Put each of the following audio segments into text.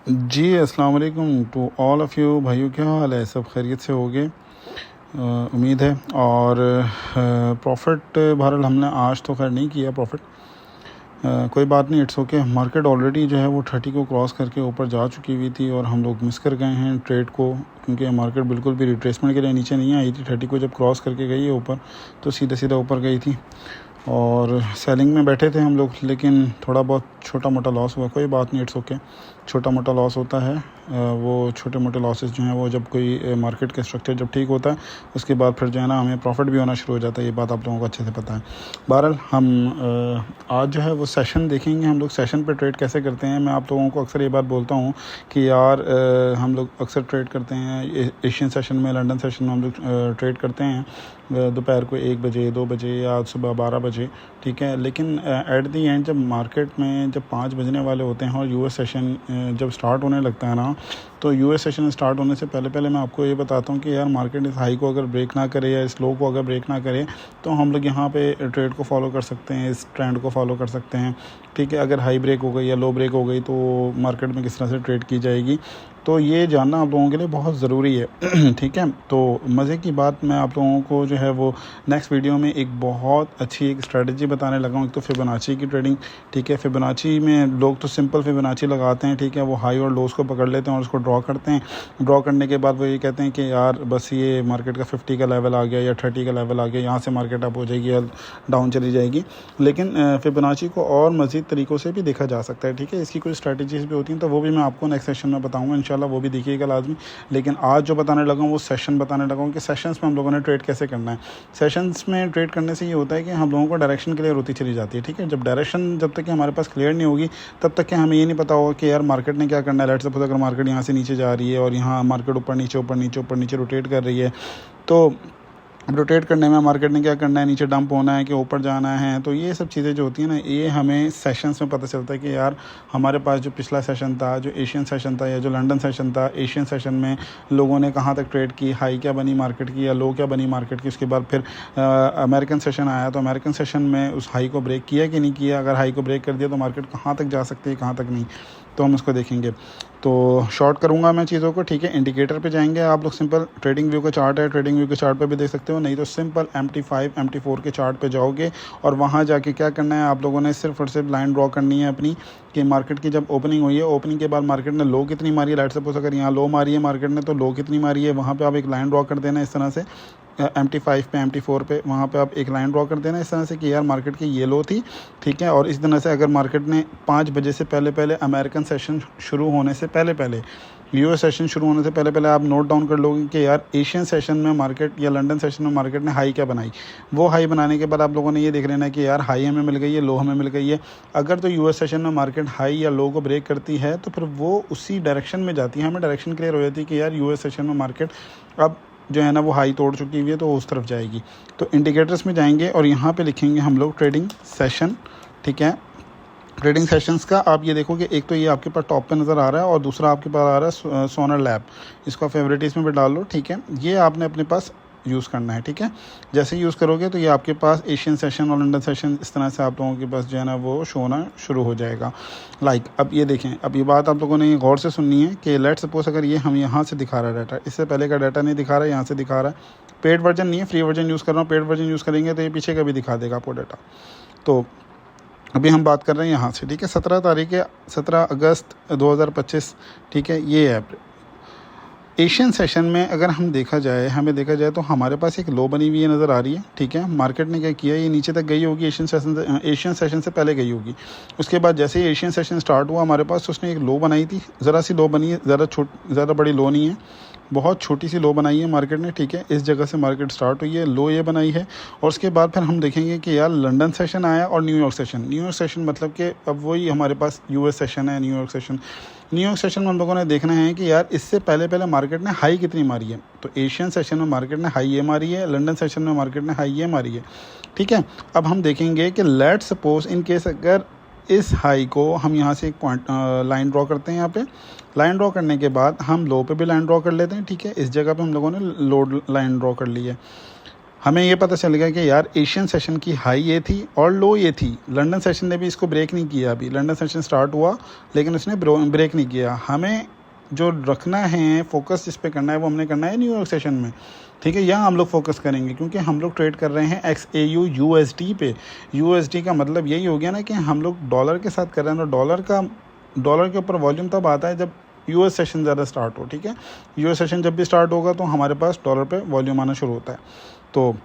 जी अस्सलाम वालेकुम to all of you. भाइयों क्या हाल है? सब खैरियत से होगे उम्मीद है। और प्रॉफिट बहरहाल हमने आज तो खैर नहीं किया प्रॉफिट। कोई बात नहीं, इट्स ओके। मार्केट ऑलरेडी जो है वो 30 को क्रॉस करके ऊपर जा चुकी हुई थी और हम लोग मिस कर गए हैं ट्रेड को, क्योंकि मार्केट बिल्कुल भी रिट्रेसमेंट के लिए नीचे नहीं आई थी। 30 को जब क्रॉस करके गई है ऊपर तो सीधा सीधा ऊपर गई थी और सेलिंग में बैठे थे हम लोग, लेकिन थोड़ा बहुत छोटा मोटा लॉस हुआ। कोई बात नहीं, इट्स ओके। छोटा मोटा लॉस होता है। वो छोटे मोटे लॉसेस जो हैं वो जब कोई मार्केट का स्ट्रक्चर जब ठीक होता है उसके बाद फिर जो है ना हमें प्रॉफिट भी होना शुरू हो जाता है। ये बात आप लोगों को अच्छे से पता है। बहरहाल हम आज जो है वो सेशन देखेंगे। हम लोग सेशन पे ट्रेड कैसे करते हैं। मैं आप लोगों को अक्सर ये बात बोलता हूँ कि यार हम लोग अक्सर ट्रेड करते हैं एशियन सेशन में, लंदन सेशन में हम लोग ट्रेड करते हैं दोपहर को 1 बजे 2 बजे या सुबह 12 बजे, ठीक है। लेकिन एट दी एंड जब मार्केट में जब 5 बजने वाले होते हैं और यूएस सेशन जब स्टार्ट होने लगता है ना, तो यूएस सेशन स्टार्ट होने से पहले पहले मैं आपको ये बताता हूँ कि यार मार्केट इस हाई को अगर ब्रेक ना करे या इस लो को अगर ब्रेक ना करे तो हम लोग यहाँ पे ट्रेड को फॉलो कर सकते हैं, इस ट्रेंड को फॉलो कर सकते हैं, ठीक है। अगर हाई ब्रेक हो गई या लो ब्रेक हो गई तो मार्केट में किस तरह से ट्रेड की जाएगी, तो ये जानना आप लोगों के लिए बहुत ज़रूरी है ठीक है। तो मज़े की बात, मैं आप लोगों को जो है वो नेक्स्ट वीडियो में एक बहुत अच्छी एक स्ट्रेटजी बताने लगा हूँ। एक तो फिबोनाची की ट्रेडिंग, ठीक है। फिबोनाची में लोग तो सिंपल फिबोनाची लगाते हैं, ठीक है। वो हाई और लोस को पकड़ लेते हैं और उसको ड्रॉ करते हैं। ड्रॉ करने के बाद वो ये कहते हैं कि यार बस ये मार्केट का 50 का लेवल आ गया या 30 का लेवल आ गया, यहाँ से मार्केट अप हो जाएगी या डाउन चली जाएगी। लेकिन फिबोनाची को और मज़ीद तरीक़ों से भी देखा जा सकता है, ठीक है। इसकी कोई स्ट्रैटेजीज भी होती हैं, तो वो भी मैं आपको नेक्स्ट सेशन में बताऊँगा इंशाल्लाह, वो भी देखिएगा लाजमी। लेकिन आज जो बताने लगा हूँ वो सेशन बताने लगा हूँ कि सेशंस में हम लोगों ने ट्रेड कैसे करना है। सेशंस में ट्रेड करने से ये होता है कि हम लोगों को डायरेक्शन क्लियर होती चली जाती है, ठीक है। जब डायरेक्शन जब तक कि हमारे पास क्लियर नहीं होगी तब तक कि हमें ये नहीं पता होगा कि यार मार्केट ने क्या करना है। लेट्स सपोज अगर मार्केट यहाँ से नीचे जा रही है और यहाँ मार्केट ऊपर नीचे रोटेट कर रही है, तो रोटेट करने में मार्केट ने क्या करना है, नीचे डंप होना है कि ऊपर जाना है। तो ये सब चीज़ें जो होती हैं ना, ये हमें सेशंस में पता चलता है कि यार हमारे पास जो पिछला सेशन था, जो एशियन सेशन था या जो लंदन सेशन था, एशियन सेशन में लोगों ने कहाँ तक ट्रेड की, हाई क्या बनी मार्केट की या लो क्या बनी मार्केट की। उसके बाद फिर अमेरिकन सेशन आया तो अमेरिकन सेशन में उस हाई को ब्रेक किया कि नहीं किया। अगर हाई को ब्रेक कर दिया तो मार्केट कहाँ तक जा सकती है, कहाँ तक नहीं, तो हम उसको देखेंगे। तो शॉर्ट करूंगा मैं चीज़ों को, ठीक है। इंडिकेटर पे जाएंगे आप लोग, सिंपल ट्रेडिंग व्यू का चार्ट है, ट्रेडिंग व्यू के चार्ट पे भी देख सकते हो, नहीं तो सिंपल MT5 MT4 के चार्ट पे जाओगे और वहाँ जाके क्या करना है आप लोगों ने, सिर्फ और सिर्फ लाइन ड्रॉ करनी है अपनी कि मार्केट की जब ओपनिंग हुई है, ओपनिंग के बाद मार्केट ने लो कितनी मारी है। लाइट सपोज अगर यहाँ लो मारी है मार्केट ने, तो लो कितनी मारी है वहाँ पर आप एक लाइन ड्रॉ कर देना इस तरह से। MT5 पे MT4 पे वहाँ पे आप एक लाइन ड्रॉ कर देना इस तरह से कि यार मार्केट की ये लो थी, ठीक है। और इस तरह से अगर मार्केट ने 5 बजे से पहले पहले अमेरिकन सेशन शुरू होने से पहले पहले, यूएस सेशन शुरू होने से पहले पहले आप नोट डाउन कर लोगे कि यार एशियन सेशन में मार्केट या लंदन सेशन में मार्केट ने हाई क्या बनाई। वो हाई बनाने के बाद आप लोगों ने ये देख लेना कि यार हाई हमें मिल गई है, लो हमें मिल गई है। अगर तो यूएस सेशन में मार्केट हाई या लो को ब्रेक करती है तो फिर वो उसी डायरेक्शन में जाती है, हमें डायरेक्शन क्लियर हो जाती है कि यार यूएस सेशन में मार्केट अब जो है ना वो हाई तोड़ चुकी हुई है तो उस तरफ जाएगी। तो इंडिकेटर्स में जाएंगे और यहाँ पे लिखेंगे हम लोग ट्रेडिंग सेशन, ठीक है। ट्रेडिंग सेशंस का आप ये देखो कि एक तो ये आपके पास टॉप पे नज़र आ रहा है और दूसरा आपके पास आ रहा है सोनर लैब। इसको फेवरेटिस में भी डाल लो, ठीक है। ये आपने अपने पास यूज़ करना है, ठीक है। जैसे यूज़ करोगे तो ये आपके पास एशियन सेशन और लंदन सेशन इस तरह से आप लोगों के पास जो है ना वो शो होना शुरू हो जाएगा। अब ये देखें, अब ये बात आप लोगों ने गौर से सुननी है कि लेट्स सपोज अगर ये हम यहाँ से दिखा रहा है डाटा, इससे पहले का डाटा नहीं दिखा रहा है, यहाँ से दिखा रहा है। पेड वर्जन नहीं है, फ्री वर्जन यूज़ कर रहा हूँ। पेड वर्जन यूज़ करेंगे तो ये पीछे का भी दिखा देगा आपको डाटा। तो अभी हम बात कर रहे हैं यहाँ से, ठीक है। 17 अगस्त 2025, ठीक है। ये है एशियन सेशन में अगर हमें देखा जाए तो हमारे पास एक लो बनी हुई नज़र आ रही है, ठीक है। मार्केट ने क्या किया, ये नीचे तक गई होगी, एशियन सेशन से पहले गई होगी। उसके बाद जैसे ही एशियन सेशन स्टार्ट हुआ हमारे पास, तो उसने एक लो बनाई थी, ज़रा सी लो बनी है, ज़्यादा बड़ी लो नहीं है, बहुत छोटी सी लो बनाई है मार्केट ने, ठीक है। इस जगह से मार्केट स्टार्ट हुई है, लो ये बनाई है। और उसके बाद फिर हम देखेंगे कि यार लंदन सेशन आया और न्यूयॉर्क सेशन मतलब कि अब वही हमारे पास यूएस सेशन है, न्यूयॉर्क सेशन में हम लोगों ने देखना है कि यार इससे पहले पहले मार्केट ने हाई कितनी मारी है। तो एशियन सेशन में मार्केट ने हाई ये मारी है, लंदन सेशन में मार्केट ने हाई ये मारी है, ठीक है। अब हम देखेंगे कि लेट्स सपोज इन केस अगर इस हाई को हम यहाँ से एक पॉइंट लाइन ड्रॉ करते हैं, यहाँ पे लाइन ड्रॉ करने के बाद हम लो पे भी लाइन ड्रॉ कर लेते हैं, ठीक है। इस जगह पे हम लोगों ने लोड लाइन ड्रॉ कर ली है। हमें ये पता चल गया कि यार एशियन सेशन की हाई ये थी और लो ये थी। लंदन सेशन ने भी इसको ब्रेक नहीं किया। अभी लंदन सेशन स्टार्ट हुआ लेकिन उसने ब्रेक नहीं किया। हमें जो रखना है, फोकस जिस पे करना है वो हमने करना है न्यूयॉर्क सेशन में, ठीक है। यहाँ हम लोग फोकस करेंगे क्योंकि हम लोग ट्रेड कर रहे हैं XAU USD पे। USD का मतलब यही हो गया ना कि हम लोग डॉलर के साथ कर रहे हैं, तो डॉलर के ऊपर वॉल्यूम तब आता है जब US सेशन ज़्यादा स्टार्ट हो, ठीक है। US सेशन जब भी स्टार्ट होगा तो हमारे पास डॉलर पे वॉल्यूम आना शुरू होता है। तो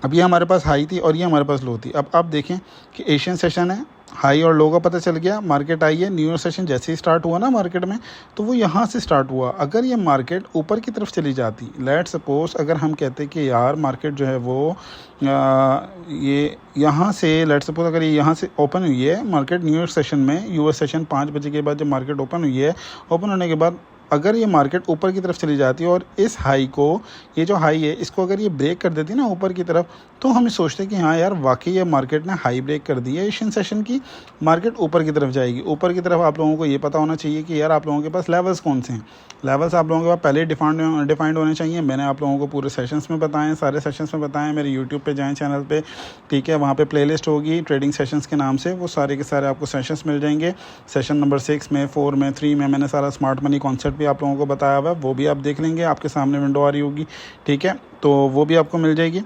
अब ये हमारे पास हाई थी और ये हमारे पास लो थी। अब आप देखें कि एशियन सेशन है, हाई और लो का पता चल गया, मार्केट आई है। न्यूयॉर्क सेशन जैसे ही स्टार्ट हुआ ना मार्केट में, तो वो यहाँ से स्टार्ट हुआ। अगर ये मार्केट ऊपर की तरफ चली जाती, लेट सपोज अगर हम कहते कि यार मार्केट जो है वो ये यहाँ से, लेट सपोज अगर ये यहाँ से ओपन हुई है मार्केट न्यूयॉर्क सेशन में, US सेशन 5 बजे के बाद जब मार्केट ओपन हुई है, ओपन होने के बाद अगर ये मार्केट ऊपर की तरफ चली जाती है और इस हाई को, ये जो हाई है इसको अगर ये ब्रेक कर देती ना ऊपर की तरफ, तो हम सोचते हैं कि हाँ यार वाकई ये मार्केट ने हाई ब्रेक कर दी है एशियन सेशन की, मार्केट ऊपर की तरफ जाएगी। ऊपर की तरफ आप लोगों को ये पता होना चाहिए कि यार आप लोगों के पास लेवल्स कौन से हैं। लेवल्स आप लोगों के पास पहले डिफाइंड होने चाहिए। मैंने आप लोगों को पूरे सेशंस में बताएं, सारे सेशंस में बताएं। मेरे यूट्यूब पे जाएं चैनल पे, ठीक है, वहाँ पे प्लेलिस्ट होगी ट्रेडिंग सेशंस के नाम से, वो सारे के सारे आपको सेशंस मिल जाएंगे। सेशन नंबर 6 में, 4 में, 3 में मैंने सारा स्मार्ट मनी कॉन्सेप्ट भी आप लोगों को बताया हुआ है, वो भी आप देख लेंगे। आपके सामने विंडो आ रही होगी, ठीक है, तो वो भी आपको मिल जाएगी।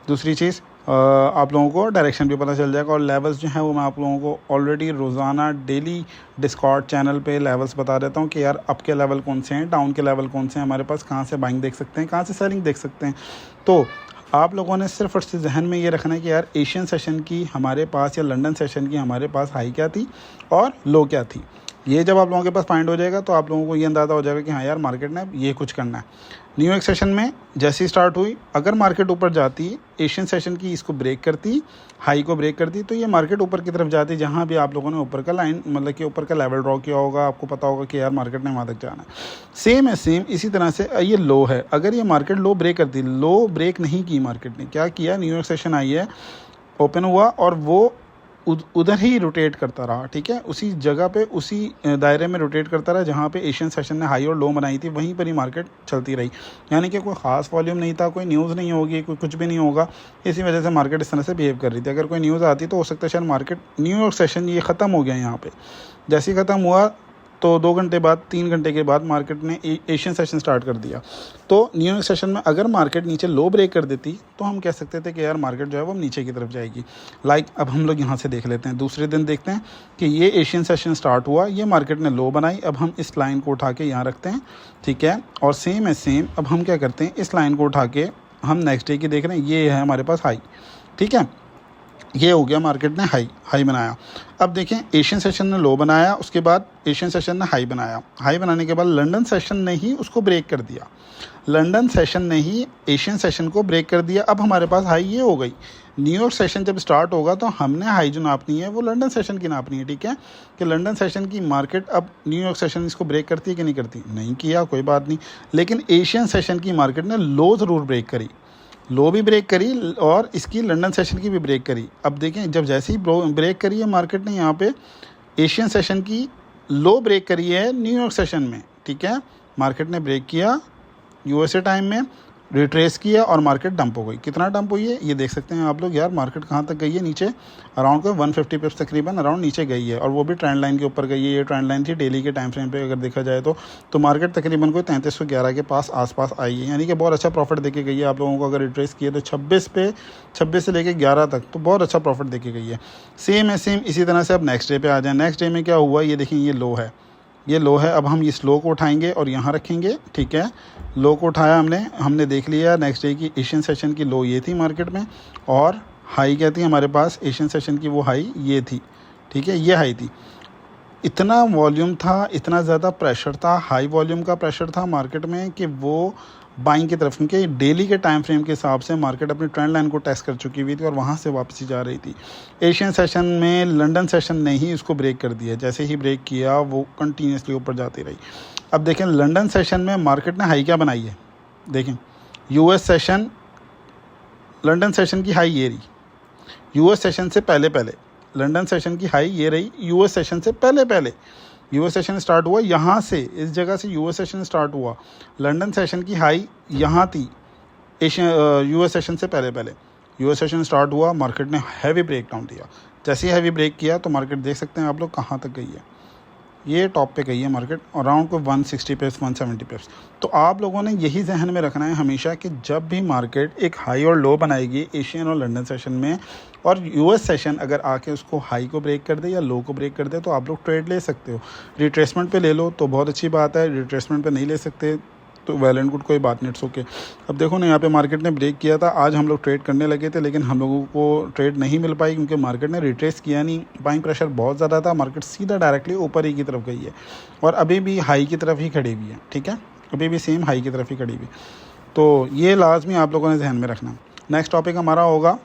दूसरी चीज़, आप लोगों को डायरेक्शन भी पता चल जाएगा। और लेवल्स जो हैं वो मैं आप लोगों को ऑलरेडी रोज़ाना डेली डिस्कॉर्ड चैनल पे लेवल्स बता देता हूँ कि यार अप के लेवल कौन से हैं, डाउन के लेवल कौन से हैं हमारे पास, कहाँ से बाइंग देख सकते हैं, कहाँ से सेलिंग देख सकते हैं। तो आप लोगों ने सिर्फ और सिर्फ जहन में ये रखना है कि यार एशियन सेशन की हमारे पास या लंदन सेशन की हमारे पास हाई क्या थी और लो क्या थी। ये जब आप लोगों के पास फाइंड हो जाएगा तो आप लोगों को ये अंदाज़ा हो जाएगा कि हाँ यार मार्केट ने ये कुछ करना है। न्यूयॉर्क सेशन में जैसी स्टार्ट हुई, अगर मार्केट ऊपर जाती, एशियन सेशन की इसको ब्रेक करती, हाई को ब्रेक करती, तो ये मार्केट ऊपर की तरफ जाती, जहाँ भी आप लोगों ने ऊपर का लाइन मतलब कि ऊपर का लेवल ड्रॉ किया होगा, आपको पता होगा कि यार मार्केट ने वहाँ तक जाना है। सेम है, सेम इसी तरह से ये लो है। अगर ये मार्केट लो ब्रेक करती, लो ब्रेक नहीं की मार्केट ने, क्या किया, न्यूयॉर्क सेशन आई है, ओपन हुआ और वो उधर ही रोटेट करता रहा, ठीक है, उसी जगह पे, उसी दायरे में रोटेट करता रहा जहाँ पे एशियन सेशन ने हाई और लो बनाई थी, वहीं पर ही मार्केट चलती रही। यानी कि कोई ख़ास वॉल्यूम नहीं था, कोई न्यूज़ नहीं होगी, कोई कुछ भी नहीं होगा, इसी वजह से मार्केट इस तरह से बिहेव कर रही थी। अगर कोई न्यूज़ आती तो हो सकता है शायद मार्केट, न्यूयॉर्क सेशन ये ख़त्म हो गया यहाँ पर, जैसे ही ख़त्म हुआ तो 2 घंटे बाद, 3 घंटे के बाद मार्केट ने एशियन सेशन स्टार्ट कर दिया। तो न्यूयॉर्क सेशन में अगर मार्केट नीचे लो ब्रेक कर देती तो हम कह सकते थे कि यार मार्केट जो है वो नीचे की तरफ जाएगी। अब हम लोग यहाँ से देख लेते हैं, दूसरे दिन देखते हैं कि ये एशियन सेशन स्टार्ट हुआ, ये मार्केट ने लो बनाई। अब हम इस लाइन को उठा के यहाँ रखते हैं, ठीक है, और सेम है सेम। अब हम क्या करते हैं, इस लाइन को उठा के हम नेक्स्ट डे की देख रहे हैं, ये है हमारे पास हाई, ठीक है, ये हो गया, मार्केट ने हाई बनाया। अब देखें एशियन सेशन ने लो बनाया, उसके बाद एशियन सेशन ने हाई बनाया। हाई बनाने के बाद लंदन सेशन ने ही उसको ब्रेक कर दिया, लंदन सेशन ने ही एशियन सेशन को ब्रेक कर दिया। अब हमारे पास हाई ये हो गई। न्यूयॉर्क सेशन जब स्टार्ट होगा तो हमने हाई जो नापनी है वो लंदन सेशन की नापनी है, ठीक है, कि लंदन सेशन की मार्केट, अब न्यूयॉर्क सेशन इसको ब्रेक करती है कि नहीं करती, नहीं किया, कोई बात नहीं, लेकिन एशियन सेशन की मार्केट ने लो ज़रूर ब्रेक करी, लो भी ब्रेक करी और इसकी लंदन सेशन की भी ब्रेक करी। अब देखें जब जैसे ही ब्रेक करी है मार्केट ने, यहाँ पे एशियन सेशन की लो ब्रेक करी है न्यूयॉर्क सेशन में, ठीक है, मार्केट ने ब्रेक किया, USA टाइम में रिट्रेस किया और मार्केट डंप हो गई। कितना डंप हुई है ये देख सकते हैं आप लोग, यार मार्केट कहाँ तक गई है, नीचे अराउंड को 150 पिप्स तकरीबन अराउंड नीचे गई है, और वो भी ट्रेंड लाइन के ऊपर गई है। ये ट्रेंड लाइन थी डेली के टाइम फ्रेम पे अगर देखा जाए तो मार्केट तकरीबन कोई 3311 के आसपास आई है, यानी कि बहुत अच्छा प्रॉफिट देके गई है। आप लोगों को अगर रिट्रेस किए तो 26 से लेके 11 तक तो बहुत अच्छा प्रॉफिट देके गई है। सेम है सेम इसी तरह से। अब नेक्स्ट डे पे आ जाए, नेक्स्ट डे में क्या हुआ ये देखिए, ये लो है, ये लो है। अब हम इस लो को उठाएंगे और यहाँ रखेंगे, ठीक है, लो को उठाया हमने देख लिया। नेक्स्ट डे की एशियन सेशन की लो ये थी मार्केट में, और हाई क्या थी हमारे पास एशियन सेशन की, वो हाई ये थी, ठीक है, ये हाई थी। इतना वॉल्यूम था, इतना ज़्यादा प्रेशर था, हाई वॉल्यूम का प्रेशर था मार्केट में कि वो बाइंग की तरफ, क्योंकि डेली के टाइम फ्रेम के हिसाब से मार्केट अपनी ट्रेंड लाइन को टेस्ट कर चुकी हुई थी और वहाँ से वापसी जा रही थी। एशियन सेशन में लंदन सेशन ने ही उसको ब्रेक कर दिया, जैसे ही ब्रेक किया वो कंटिन्यूसली ऊपर जाती रही। अब देखें लंदन सेशन में मार्केट ने हाई क्या बनाई है, देखें US सेशन, लंदन सेशन की हाई ये रही, US सेशन से पहले लंदन सेशन की हाई ये रही, US सेशन से पहले US सेशन स्टार्ट हुआ यहाँ से, इस जगह से US सेशन स्टार्ट हुआ, लंदन सेशन की हाई यहाँ थी, यूएस सेशन से पहले यूएस सेशन स्टार्ट हुआ, मार्केट ने हैवी ब्रेक डाउन दिया। जैसे ही हैवी ब्रेक किया तो मार्केट देख सकते हैं आप लोग कहाँ तक गई है, ये टॉप पे गई है मार्केट, अराउंड को 160 पिप्स 170 पिप्स। तो आप लोगों ने यही जहन में रखना है हमेशा कि जब भी मार्केट एक हाई और लो बनाएगी एशियन और लंदन सेशन में, और यूएस सेशन अगर आके उसको हाई को ब्रेक कर दे या लो को ब्रेक कर दे, तो आप लोग ट्रेड ले सकते हो। रिट्रेसमेंट पे ले लो तो बहुत अच्छी बात है, रिट्रेसमेंट पे नहीं ले सकते तो वेल एंड गुड, कोई बात नहीं, इट्स ओके। अब देखो ना, यहाँ पे मार्केट ने ब्रेक किया था, आज हम लोग ट्रेड करने लगे थे, लेकिन हम लोगों को ट्रेड नहीं मिल पाई क्योंकि मार्केट ने रिट्रेस किया नहीं, बाइंग प्रेशर बहुत ज़्यादा था, मार्केट सीधा डायरेक्टली ऊपर ही की तरफ गई है और अभी भी हाई की तरफ ही खड़ी हुई है। ठीक है, अभी भी सेम हाई की तरफ ही खड़ी हुई। तो ये लाजमी आप लोगों ने ध्यान में रखना। नेक्स्ट टॉपिक हमारा होगा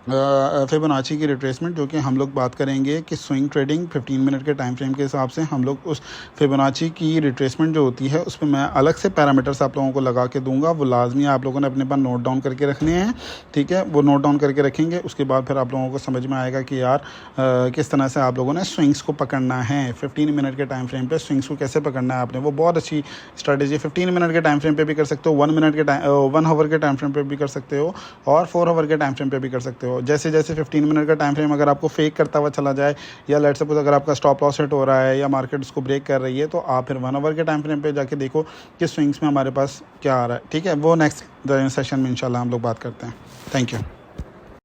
फिबोनाची की रिट्रेसमेंट, जो कि हम लोग बात करेंगे कि स्विंग ट्रेडिंग 15 मिनट के टाइम फ्रेम के हिसाब से हम लोग उस फिबोनाची की रिट्रेसमेंट जो होती है उस पर मैं अलग से पैरामीटर्स आप लोगों को लगा के दूंगा, वो लाजमी आप लोगों ने अपने पास नोट डाउन करके रखने हैं। ठीक है, वो नोट डाउन करके रखेंगे, उसके बाद फिर आप लोगों को समझ में आएगा कि यार किस तरह से आप लोगों ने स्विंग्स को पकड़ना है। 15 मिनट के टाइम फ्रेम पर स्विंग्स को कैसे पकड़ना है आपने, वो बहुत अच्छी स्ट्रैटेजी 15 मिनट के टाइम फ्रेम पर भी कर सकते हो, 1 आवर के टाइम फ्रेम पर भी कर सकते हो और 4 आवर के टाइम फ्रेम पर भी कर सकते हो। जैसे जैसे 15 मिनट का टाइम फ्रेम अगर आपको फेक करता हुआ चला जाए, या लेट्स सपोज अगर आपका स्टॉप लॉस हिट हो रहा है या मार्केट उसको ब्रेक कर रही है, तो आप फिर 1 आवर के टाइम फ्रेम पे जाके देखो कि स्विंग्स में हमारे पास क्या आ रहा है। ठीक है, वो नेक्स्ट सेशन में इंशाल्लाह हम लोग बात करते हैं। Thank you.